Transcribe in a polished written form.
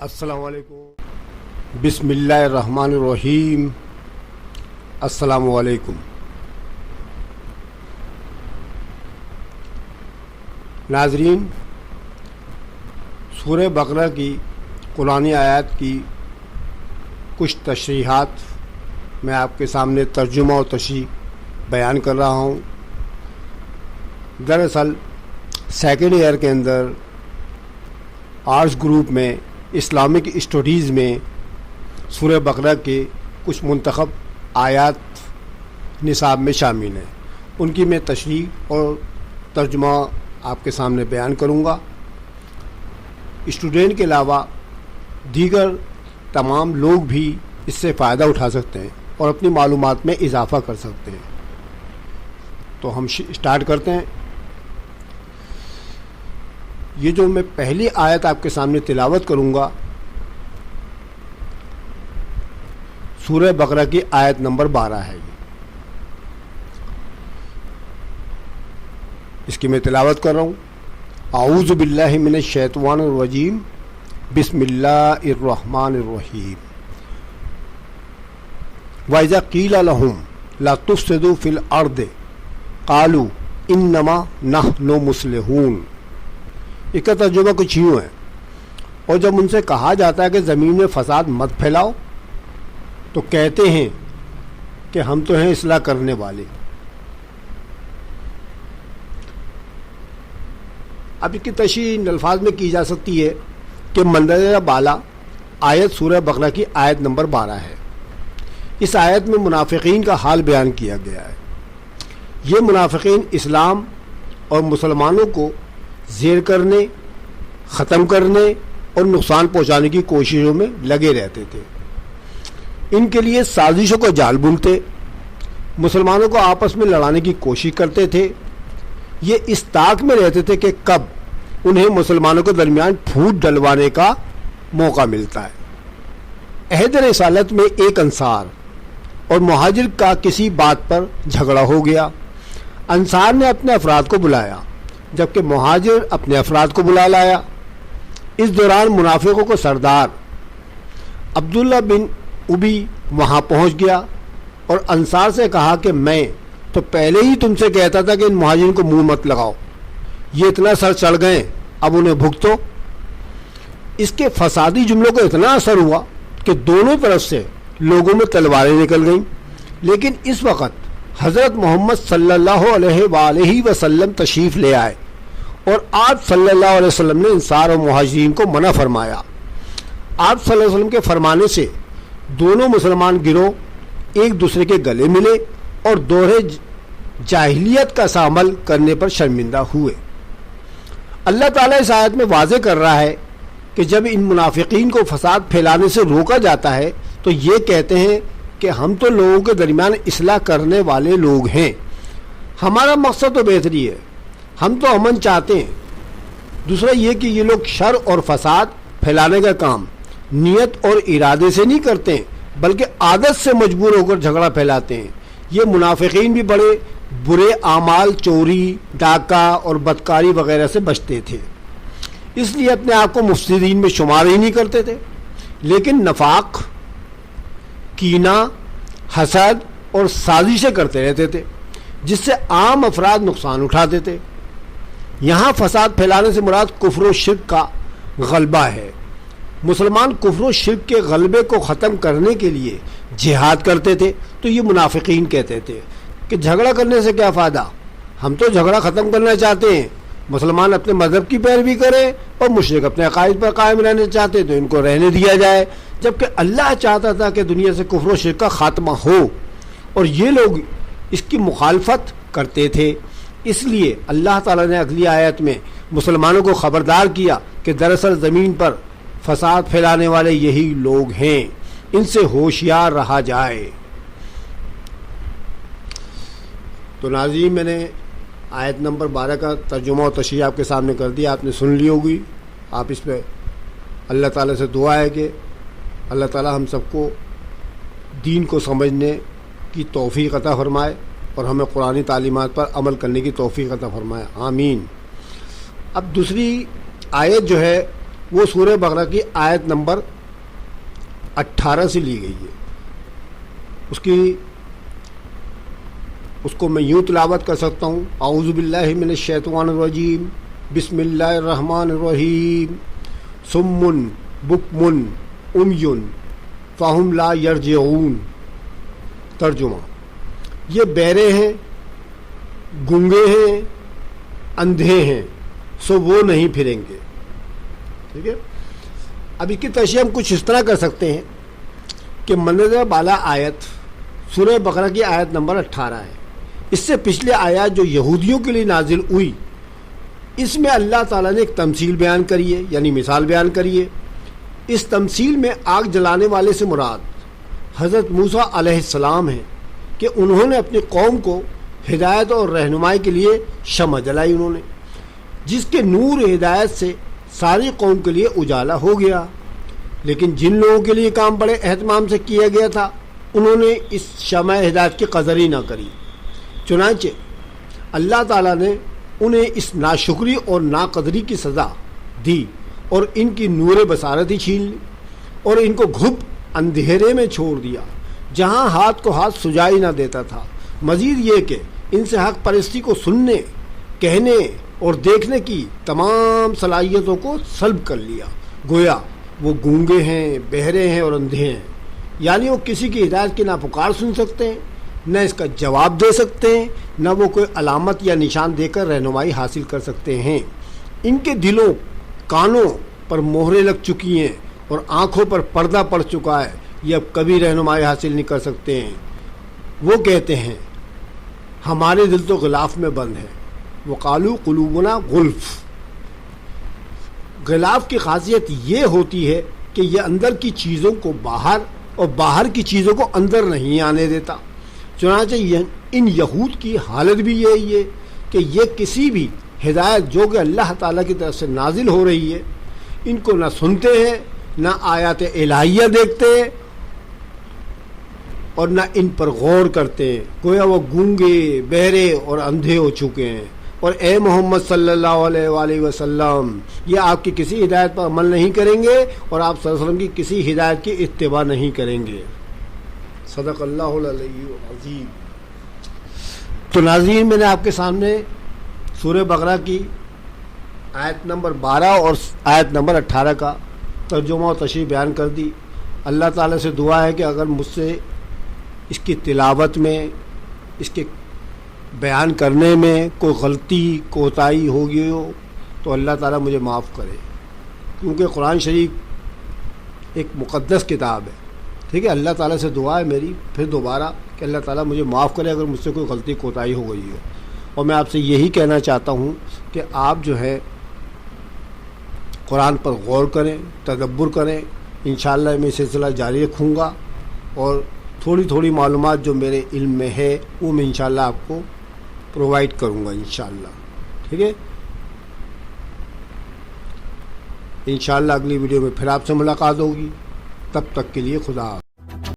السلام علیکم، بسم اللہ الرحمن الرحیم۔ السلام علیکم۔ ناظرین، سورہ بقرہ کی قرآنی آیات کی کچھ تشریحات میں آپ کے سامنے ترجمہ اور تشریح بیان کر رہا ہوں۔ دراصل سیکنڈ ایئر کے اندر آرٹس گروپ میں اسلامک اسٹڈیز میں سورہ بقرہ کے کچھ منتخب آیات نصاب میں شامل ہیں، ان کی میں تشریح اور ترجمہ آپ کے سامنے بیان کروں گا۔ اسٹوڈنٹ کے علاوہ دیگر تمام لوگ بھی اس سے فائدہ اٹھا سکتے ہیں اور اپنی معلومات میں اضافہ کر سکتے ہیں۔ تو ہم اسٹارٹ کرتے ہیں۔ یہ جو میں پہلی آیت آپ کے سامنے تلاوت کروں گا، سورہ بقرہ کی آیت نمبر 12 ہے۔ اس کی میں تلاوت کر رہا ہوں۔ اعوذ باللہ من الشیطان الرجیم، بسم اللہ الرحمن الرحیم۔ وَإِذَا قِيلَ لَهُمْ لَا تُفْسِدُوا فِي الْأَرْضِ قَالُوا إِنَّمَا نَحْنُ مُصْلِحُونَ۔ اس کا ترجمہ کچھ یوں ہے، اور جب ان سے کہا جاتا ہے کہ زمین میں فساد مت پھیلاؤ تو کہتے ہیں کہ ہم تو ہیں اصلاح کرنے والے۔ اب اس کی تشریح ان الفاظ میں کی جا سکتی ہے کہ مندرجہ بالا آیت سورہ بقرہ کی آیت نمبر 12 ہے۔ اس آیت میں منافقین کا حال بیان کیا گیا ہے۔ یہ منافقین اسلام اور مسلمانوں کو زیر کرنے، ختم کرنے اور نقصان پہنچانے کی کوششوں میں لگے رہتے تھے۔ ان کے لیے سازشوں کو جال بنتے، مسلمانوں کو آپس میں لڑانے کی کوشش کرتے تھے۔ یہ اس طاق میں رہتے تھے کہ کب انہیں مسلمانوں کے درمیان پھوٹ ڈلوانے کا موقع ملتا ہے۔ عہد رسالت میں ایک انصار اور مہاجر کا کسی بات پر جھگڑا ہو گیا۔ انصار نے اپنے افراد کو بلایا جبکہ مہاجر اپنے افراد کو بلا لایا۔ اس دوران منافقوں کو سردار عبداللہ بن ابی وہاں پہنچ گیا اور انصار سے کہا کہ میں تو پہلے ہی تم سے کہتا تھا کہ ان مہاجرین کو منہ مت لگاؤ، یہ اتنا سر چڑھ گئے، اب انہیں بھگتو۔ اس کے فسادی جملوں کو اتنا اثر ہوا کہ دونوں طرف سے لوگوں میں تلواریں نکل گئیں، لیکن اس وقت حضرت محمد صلی اللہ علیہ وآلہ وسلم تشریف لے آئے اور آپ صلی اللہ علیہ وسلم نے انصار اور مہاجرین کو منع فرمایا۔ آپ صلی اللہ علیہ وسلم کے فرمانے سے دونوں مسلمان گروہ ایک دوسرے کے گلے ملے اور دورے جاہلیت کا سا عمل کرنے پر شرمندہ ہوئے۔ اللہ تعالیٰ اس آیت میں واضح کر رہا ہے کہ جب ان منافقین کو فساد پھیلانے سے روکا جاتا ہے تو یہ کہتے ہیں کہ ہم تو لوگوں کے درمیان اصلاح کرنے والے لوگ ہیں، ہمارا مقصد تو بہتری ہے، ہم تو امن چاہتے ہیں۔ دوسرا یہ کہ یہ لوگ شر اور فساد پھیلانے کا کام نیت اور ارادے سے نہیں کرتے بلکہ عادت سے مجبور ہو کر جھگڑا پھیلاتے ہیں۔ یہ منافقین بھی بڑے برے اعمال، چوری، ڈاکہ اور بدکاری وغیرہ سے بچتے تھے، اس لیے اپنے آپ کو مفسدین میں شمار ہی نہیں کرتے تھے، لیکن نفاق، کینہ، حسد اور سازشیں کرتے رہتے تھے جس سے عام افراد نقصان اٹھاتے تھے۔ یہاں فساد پھیلانے سے مراد کفر و شرک کا غلبہ ہے۔ مسلمان کفر و شرک کے غلبے کو ختم کرنے کے لیے جہاد کرتے تھے، تو یہ منافقین کہتے تھے کہ جھگڑا کرنے سے کیا فائدہ، ہم تو جھگڑا ختم کرنا چاہتے ہیں، مسلمان اپنے مذہب کی پیروی کریں اور مشرک اپنے عقائد پر قائم رہنا چاہتے تو ان کو رہنے دیا جائے، جبکہ اللہ چاہتا تھا کہ دنیا سے کفر و شرک کا خاتمہ ہو اور یہ لوگ اس کی مخالفت کرتے تھے۔ اس لیے اللہ تعالیٰ نے اگلی آیت میں مسلمانوں کو خبردار کیا کہ دراصل زمین پر فساد پھیلانے والے یہی لوگ ہیں، ان سے ہوشیار رہا جائے۔ تو ناظرین، میں نے آیت نمبر 12 کا ترجمہ اور تشریح آپ کے سامنے کر دیا، آپ نے سن لی ہوگی۔ آپ اس پہ اللہ تعالیٰ سے دعا ہے کہ اللہ تعالیٰ ہم سب کو دین کو سمجھنے کی توفیق عطا فرمائے اور ہمیں قرآنی تعلیمات پر عمل کرنے کی توفیق عطا فرمائے، آمین۔ اب دوسری آیت جو ہے وہ سورہ بقرہ کی آیت نمبر 18 سے لی گئی ہے. اس کو میں یوں تلاوت کر سکتا ہوں. اعوذ باللہ من الشیطان الرجیم بسم اللہ الرحمن الرحیم صم بکم عمی فہم لا یرجعون. ترجمہ: یہ بہرے ہیں، گونگے ہیں، اندھے ہیں، سو وہ نہیں پھریں گے. ٹھیک ہے. اب اس کی تشریح ہم کچھ اس طرح کر سکتے ہیں کہ منزل بالا آیت سورہ بقرہ کی آیت نمبر 18 ہے. اس سے پچھلے آیات جو یہودیوں کے لیے نازل ہوئی، اس میں اللہ تعالیٰ نے ایک تمثیل بیان کری ہے، یعنی مثال بیان کری ہے. اس تمثیل میں آگ جلانے والے سے مراد حضرت موسیٰ علیہ السلام ہیں کہ انہوں نے اپنی قوم کو ہدایت اور رہنمائی کے لیے شمع جلائی انہوں نے، جس کے نور ہدایت سے ساری قوم کے لیے اجالا ہو گیا. لیکن جن لوگوں کے لیے کام بڑے اہتمام سے کیا گیا تھا، انہوں نے اس شمع ہدایت کی قدر ہی نہ کری. چنانچہ اللہ تعالیٰ نے انہیں اس ناشکری اور ناقدری کی سزا دی اور ان کی نور بصارت ہی چھین لی اور ان کو گھپ اندھیرے میں چھوڑ دیا جہاں ہاتھ کو ہاتھ سجائی نہ دیتا تھا. مزید یہ کہ ان سے حق پرستی کو سننے، کہنے اور دیکھنے کی تمام صلاحیتوں کو سلب کر لیا. گویا وہ گونگے ہیں، بہرے ہیں اور اندھے ہیں، یعنی وہ کسی کی ہدایت کی نہ پکار سن سکتے ہیں، نہ اس کا جواب دے سکتے ہیں، نہ وہ کوئی علامت یا نشان دے کر رہنمائی حاصل کر سکتے ہیں. ان کے دلوں، کانوں پر مہریں لگ چکی ہیں اور آنکھوں پر پردہ پڑ چکا ہے. یہ اب کبھی رہنمائی حاصل نہیں کر سکتے ہیں. وہ کہتے ہیں ہمارے دل تو غلاف میں بند ہے. وقالو قلوبنا غلف. غلاف کی خاصیت یہ ہوتی ہے کہ یہ اندر کی چیزوں کو باہر اور باہر کی چیزوں کو اندر نہیں آنے دیتا. چنانچہ ان یہود کی حالت بھی یہی ہے کہ یہ کسی بھی ہدایت جو کہ اللہ تعالیٰ کی طرف سے نازل ہو رہی ہے، ان کو نہ سنتے ہیں، نہ آیات الہیہ دیکھتے ہیں اور نہ ان پر غور کرتے ہیں. گویا وہ گونگے، بہرے اور اندھے ہو چکے ہیں. اور اے محمد صلی اللہ علیہ وآلہ وسلم، یہ آپ کی کسی ہدایت پر عمل نہیں کریں گے اور آپ صلی اللہ علیہ وسلم کی کسی ہدایت کی اتباع نہیں کریں گے. صدق اللہ العلی العظیم. تو ناظرین، میں نے آپ کے سامنے سورہ بقرہ کی آیت نمبر 12 اور آیت نمبر 18 کا ترجمہ و تشریح بیان کر دی. اللہ تعالیٰ سے دعا ہے کہ اگر مجھ سے اس کی تلاوت میں، اس کے بیان کرنے میں کوئی غلطی کوتاہی ہو گئی ہو تو اللہ تعالیٰ مجھے معاف کرے، کیونکہ قرآن شریف ایک مقدس کتاب ہے. ٹھیک ہے. اللہ تعالیٰ سے دعا ہے میری پھر دوبارہ کہ اللہ تعالیٰ مجھے معاف کرے اگر مجھ سے کوئی غلطی کوتاہی ہو گئی ہو. اور میں آپ سے یہی کہنا چاہتا ہوں کہ آپ جو ہے قرآن پر غور کریں، تدبر کریں. انشاءاللہ میں یہ سلسلہ جاری رکھوں گا اور تھوڑی تھوڑی معلومات جو میرے علم میں ہے وہ میں انشاءاللہ آپ کو پرووائڈ کروں گا انشاءاللہ. ٹھیک ہے. انشاءاللہ اگلی ویڈیو میں پھر آپ سے ملاقات ہوگی. تب تک کے لیے خدا حافظ.